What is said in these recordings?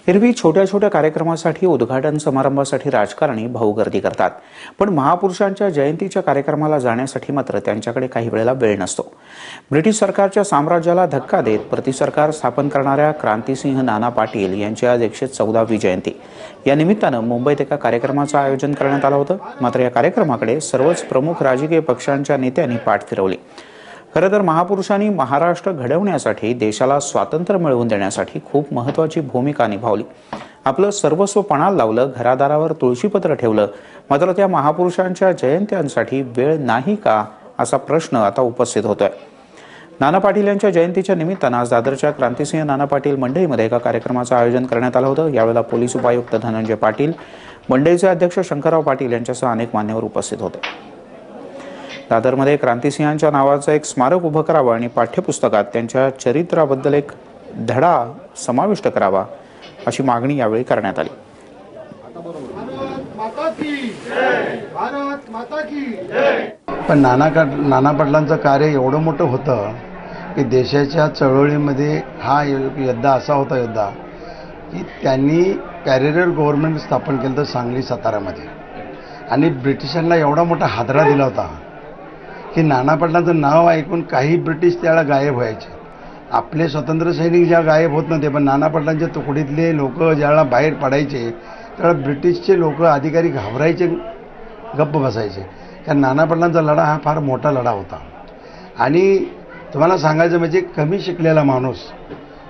एरवी छोट्या छोट्या कार्यक्रमासाठी, उद्घाटन समारंभासाठी राजकारणी भाऊ गर्दी करतात, पण महापुरुषांच्या जयंतीच्या कार्यक्रमाला जाण्यासाठी मात्र त्यांच्याकडे काही वेळेला वेळ नसतो। ब्रिटिश सरकारच्या साम्राज्याला धक्का देत प्रतिसरकार स्थापन करणाऱ्या क्रांतिसिंह नाना पाटील यांची आज 114वी जयंती। या निमित्तानं मुंबईत एका कार्यक्रमाचं आयोजन करण्यात आलं होतं। मात्र या कार्यक्रमाकडे सर्वच प्रमुख राजकीय पक्षांच्या नेत्यांनी पाठ फिरवली। खरं तर महापुरुषांनी महाराष्ट्र घडवण्यासाठी, देशाला स्वातंत्र्य मिळवून देण्यासाठी खूप महत्त्वाची भूमिका निभावली। आपलं सर्वस्व पणाला लावलं, घरादारावर तुळशीपत्र ठेवलं। मात्र त्या महापुरुषांच्या जयंत्यांसाठी वेळ नाही का, असा प्रश्न आता उपस्थित होतोय। नाना पाटील यांच्या जयंतीच्या निमित्तानं आज दादरच्या क्रांतिसिंह नाना पाटील मंडईमध्ये एका कार्यक्रमाचं आयोजन करण्यात आलं होतं। यावेळेला पोलीस उपायुक्त धनंजय पाटील, मंडईचे अध्यक्ष शंकरराव पाटील यांच्यासह अनेक मान्यवर उपस्थित होते। दादरमध्ये क्रांतिसिंहांच्या नावाचं एक स्मारक उभं करावं आणि पाठ्यपुस्तकात त्यांच्या चरित्राबद्दल एक धडा समाविष्ट करावा, अशी मागणी यावेळी करण्यात आली। पण नाना पाटलांचं कार्य एवढं मोठं होतं की देशाच्या चळवळीमध्ये हा योद्धा असा होता योद्धा की त्यांनी पॅरेलल गव्हर्नमेंट स्थापन केलं होतं सांगली सातारामध्ये, आणि ब्रिटिशांना एवढा मोठा हादरा दिला होता की नाना पाटलांचं नाव ऐकून काही ब्रिटिश त्याला गायब व्हायचे। आपले स्वतंत्र सैनिक ज्या गायब होत नव्हते, पण नाना पाटलांच्या तुकडीतले लोक ज्यावेळेला बाहेर पडायचे त्यावेळेला ब्रिटिशचे लोक अधिकारी घाबरायचे, गप्प बसायचे। कारण नाना पाटलांचा लढा हा फार मोठा लढा होता। आणि तुम्हाला सांगायचं म्हणजे कमी शिकलेला माणूस,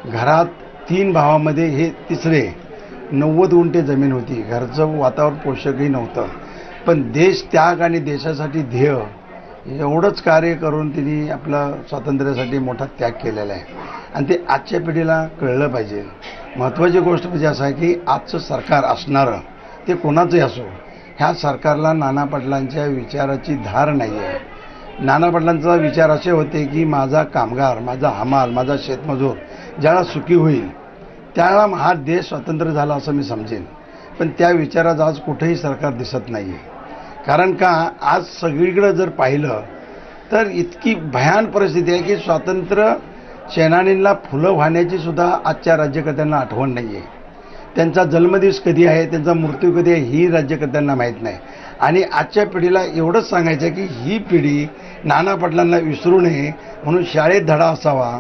घरात 3 भावामध्ये हे तिसरे, 90 गुंठे जमीन होती, घरचं वातावरण पोषकही नव्हतं, पण देश त्याग आणि देशासाठी ध्येय एवढंच कार्य करून तिने आपलं स्वातंत्र्यासाठी मोठा त्याग केलेला आहे। आणि ते आजच्या पिढीला कळलं पाहिजे। महत्त्वाची गोष्ट म्हणजे असं आहे की आजचं सरकार असणारं ते कोणाचंही असो, ह्या सरकारला नाना पाटलांच्या विचाराची धार नाही आहे। नाना पाटलांचा विचार असे होते की माझा कामगार, माझा हमाल, माझा शेतमजूर ज्यावेळेला सुखी होईल त्यावेळेला हा देश स्वतंत्र झाला असं मी समजेन। पण त्या विचाराचं आज कुठेही सरकार दिसत नाही आहे। कारण का, आज सगळीकडे जर पाहिलं तर इतकी भयान परिस्थिती आहे की स्वातंत्र्य सेनानींना फुलं वाहण्याची सुद्धा आजच्या राज्यकर्त्यांना आठवण नाही आहे। त्यांचा जन्मदिवस कधी आहे, त्यांचा मृत्यू कधी आहे, ही राज्यकर्त्यांना माहीत नाही। आणि आजच्या पिढीला एवढंच सांगायचं आहे की ही पिढी नाना पाटलांना विसरू नये, म्हणून शाळेत धडा असावा।